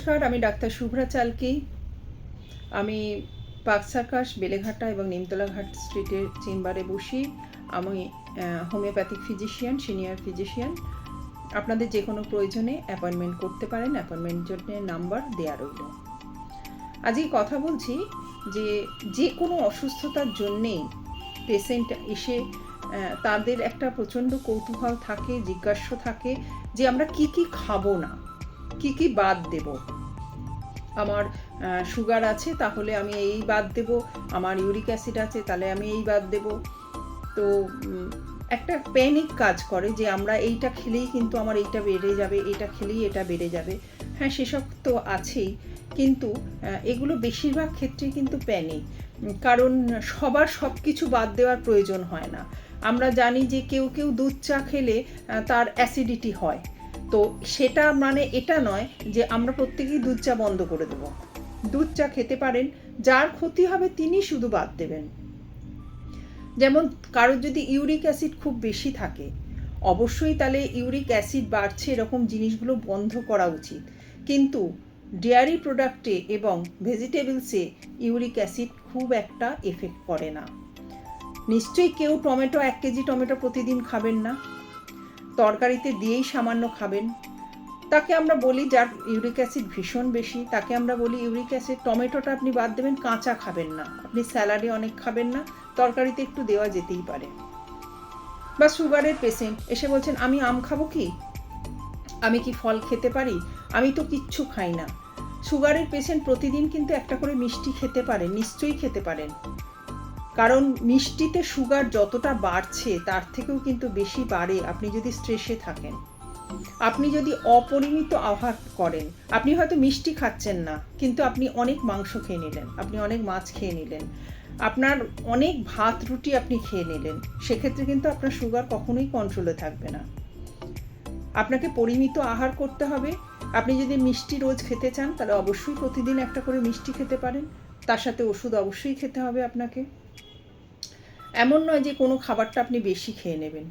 নমস্কার, আমি ডাক্তার শুভ্রা চালকি। আমি পার্ক সার্কাস, বেলেঘাটা এবং নিমতলা ঘাট স্ট্রিটের চেম্বারে বসি। আমি হোমিওপ্যাথিক ফিজিশিয়ান, সিনিয়র ফিজিশিয়ান। আপনাদের যে কোনো প্রয়োজনে অ্যাপয়েন্টমেন্ট করতে পারেন, অ্যাপয়েন্টমেন্টের জন্য নাম্বার দেওয়া রইল। আজকে কথা বলছি যে কোনো অসুস্থতার জন্যেই পেশেন্ট এসে তাদের একটা প্রচণ্ড কৌতূহল থাকে, জিজ্ঞাসা থাকে যে আমরা কি কি খাবো না, কি কি বাদ দেব। আমার সুগার আছে তাহলে আমি এই বাদ দেব, আমার ইউরিক অ্যাসিড আছে তাহলে আমি এই বাদ দেব। তো একটা প্যানিক কাজ করে যে আমরা এইটা খেলেই কিন্তু আমার এইটা বেড়ে যাবে, এটা খেলেই এটা বেড়ে যাবে। হ্যাঁ, সেসব তো আছেই, কিন্তু এগুলো বেশিরভাগ ক্ষেত্রে কিন্তু প্যানিক, কারণ সবার সব কিছু বাদ দেওয়ার প্রয়োজন হয় না। আমরা জানি যে কেউ কেউ দুধ চা খেলে তার অ্যাসিডিটি হয়, তো সেটা মানে এটা নয় যে আমরা প্রত্যেকেই দুধ চা বন্ধ করে দেব। দুধ চা খেতে পারেন, যার ক্ষতি হবে তিনি শুধু বাদ দেবেন। যেমন কারোর যদি ইউরিক অ্যাসিড খুব বেশি থাকে, অবশ্যই তাহলে ইউরিক অ্যাসিড বাড়ছে এরকম জিনিসগুলো বন্ধ করা উচিত। কিন্তু ডেয়ারি প্রোডাক্টে এবং ভেজিটেবলসে ইউরিক অ্যাসিড খুব একটা এফেক্ট করে না। নিশ্চয়ই কেউ টমেটো 1 কেজি টমেটো প্রতিদিন খাবেন না, তরকারিতে দিয়েই সামান্য খাবেন। তাকে আমরা বলি, যার ইউরিক অ্যাসিড ভীষণ বেশি, তাকে আমরা বলি ইউরিক অ্যাসিড টমেটোটা আপনি বাদ দেবেন, কাঁচা খাবেন না, আপনি স্যালাডে অনেক খাবেন না, তরকারিতে একটু দেওয়া যেতেই পারে। বা সুগারের পেশেন্ট এসে বলছেন আমি আম খাবো কি, আমি কি ফল খেতে পারি, আমি তো কিচ্ছু খাই না। সুগারের পেশেন্ট প্রতিদিন কিন্তু একটা করে মিষ্টি খেতে পারেন, নিশ্চয়ই খেতে পারেন, কারণ মিষ্টিতে সুগার যতটা বাড়ছে তার থেকেও কিন্তু বেশি বাড়ে আপনি যদি স্ট্রেসে থাকেন। আপনি যদি অপরিমিত আহার করেন, আপনি হয়তো মিষ্টি খাচ্ছেন না কিন্তু আপনি অনেক মাংস খেয়ে নিলেন, আপনি অনেক মাছ খেয়ে নিলেন, আপনার অনেক ভাত রুটি আপনি খেয়ে নিলেন, সেক্ষেত্রে কিন্তু আপনার সুগার কখনোই কন্ট্রোলে থাকবে না। আপনাকে পরিমিত আহার করতে হবে। আপনি যদি মিষ্টি রোজ খেতে চান তাহলে অবশ্যই প্রতিদিন একটা করে মিষ্টি খেতে পারেন, তার সাথে ওষুধ অবশ্যই খেতে হবে আপনাকে। এমন নয় যে কোনো খাবারটা আপনি বেশি খেয়ে নেবেন।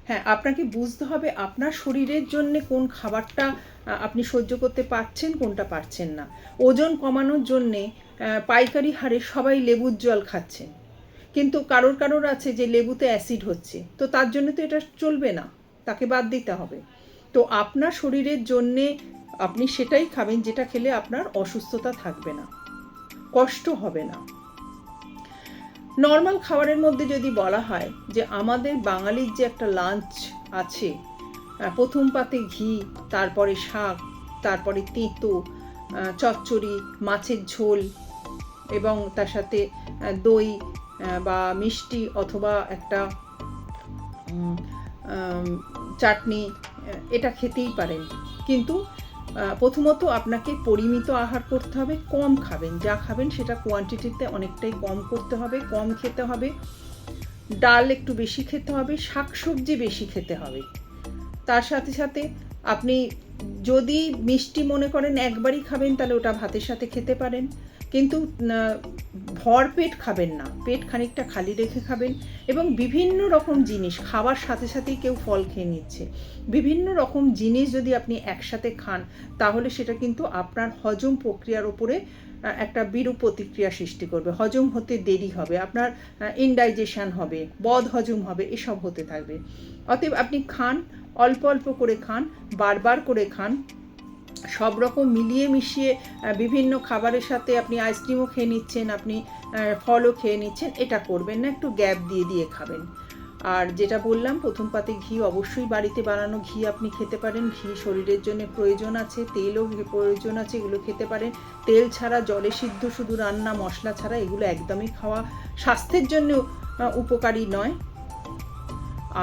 হ্যাঁ, আপনাকে বুঝতে হবে আপনার শরীরের জন্য কোন খাবারটা আপনি সহ্য করতে পারছেন, কোনটা পারছেন না। ওজন কমানোর জন্যে পাইকারি হারে সবাই লেবুর জল খাচ্ছেন, কিন্তু কারোর আছে যে লেবুতে অ্যাসিড হচ্ছে, তো তার জন্য তো এটা চলবে না, তাকে বাদ দিতে হবে। তো আপনার শরীরের জন্যে আপনি সেটাই খাবেন যেটা খেলে আপনার অসুস্থতা থাকবে না, কষ্ট হবে না। নর্মাল খাবারের মধ্যে যদি বলা হয় যে আমাদের বাঙালির যে একটা লাঞ্চ আছে, প্রথম পাতে ঘি, তারপরে শাক, তারপরে তেঁতো, চচ্চড়ি, মাছের ঝোল এবং তার সাথে দই বা মিষ্টি অথবা একটা চাটনি, এটা খেতেই পারেন। কিন্তু প্রথমত আপনাকে পরিমিত আহার করতে হবে, কম খাবেন, যা খাবেন সেটা কোয়ান্টিটিতে অনেকটাই কম করতে হবে, কম খেতে হবে। ডাল একটু বেশি খেতে হবে, শাকসবজি বেশি খেতে হবে। তার সাথে সাথে আপনি যদি মিষ্টি মনে করেন একবারই খাবেন তাহলে ওটা ভাতের সাথে খেতে পারেন, কিন্তু ভরপেট খাবেন না, পেট খানিকটা খালি রেখে খাবেন। এবং বিভিন্ন রকম জিনিস খাওয়ার সাথে সাথেই কেউ ফল খেয়ে নিচ্ছে, বিভিন্ন রকম জিনিস যদি আপনি একসাথে খান তাহলে সেটা কিন্তু আপনার হজম প্রক্রিয়ার ওপরে একটা বিরূপ প্রতিক্রিয়া সৃষ্টি করবে, হজম হতে দেরি হবে, আপনার ইনডাইজেশন হবে, বদ হজম হবে, এসব হতে থাকবে। অতএব আপনি খান, অল্প অল্প করে খান, বারবার করে খান, সব রকম মিলিয়ে মিশিয়ে বিভিন্ন খাবারের সাথে আপনি আইসক্রিমও খেয়ে নিচ্ছেন, আপনি ফলও খেয়ে নিচ্ছেন, এটা করবেন না, একটু গ্যাপ দিয়ে দিয়ে খাবেন। আর যেটা বললাম, প্রথম পাতে ঘি, অবশ্যই বাড়িতে বানানো ঘি আপনি খেতে পারেন, ঘি শরীরের জন্য প্রয়োজন আছে, তেলও প্রয়োজন আছে, এগুলো খেতে পারেন। তেল ছাড়া, জলে সিদ্ধ শুধু রান্না, মশলা ছাড়া এগুলো একদমই খাওয়া স্বাস্থ্যের জন্য উপকারী নয়।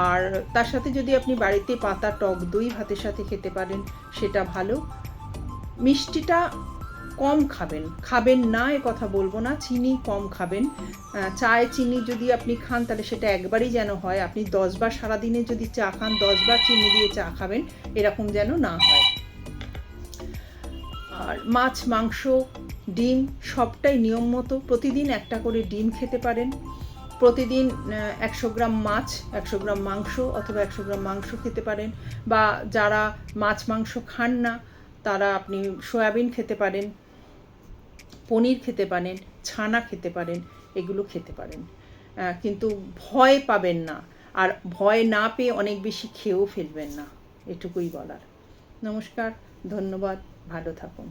আর তার সাথে যদি আপনি বাড়িতে পাতা টক দই ভাতের সাথে খেতে পারেন সেটা ভালো। মিষ্টিটা কম খাবেন, খাবেন না এ কথা বলবো না, চিনি কম খাবেন। চায়ে চিনি যদি আপনি খান তাহলে সেটা একবারই যেন হয়, আপনি 10 বার সারাদিনে যদি চা খান 10 বার চিনি দিয়ে চা খাবেন, এরকম যেন না হয়। আর মাছ, মাংস, ডিম সবটাই নিয়ম মতো প্রতিদিন একটা করে ডিম খেতে পারেন। প্রতিদিন 100 গ্রাম মাছ, 100 গ্রাম মাংস অথবা 100 গ্রাম মাংস খেতে পারেন। বা যারা মাছ মাংস খান না তারা আপনি সয়াবিন খেতে পারেন, পনির খেতে পারেন, ছানা খেতে পারেন, এগুলো খেতে পারেন। কিন্তু ভয় পাবেন না, আর ভয় না পেয়ে অনেক বেশি খেয়েও ফেলবেন না, এটুকুই বলার। নমস্কার, ধন্যবাদ, ভালো থাকুন।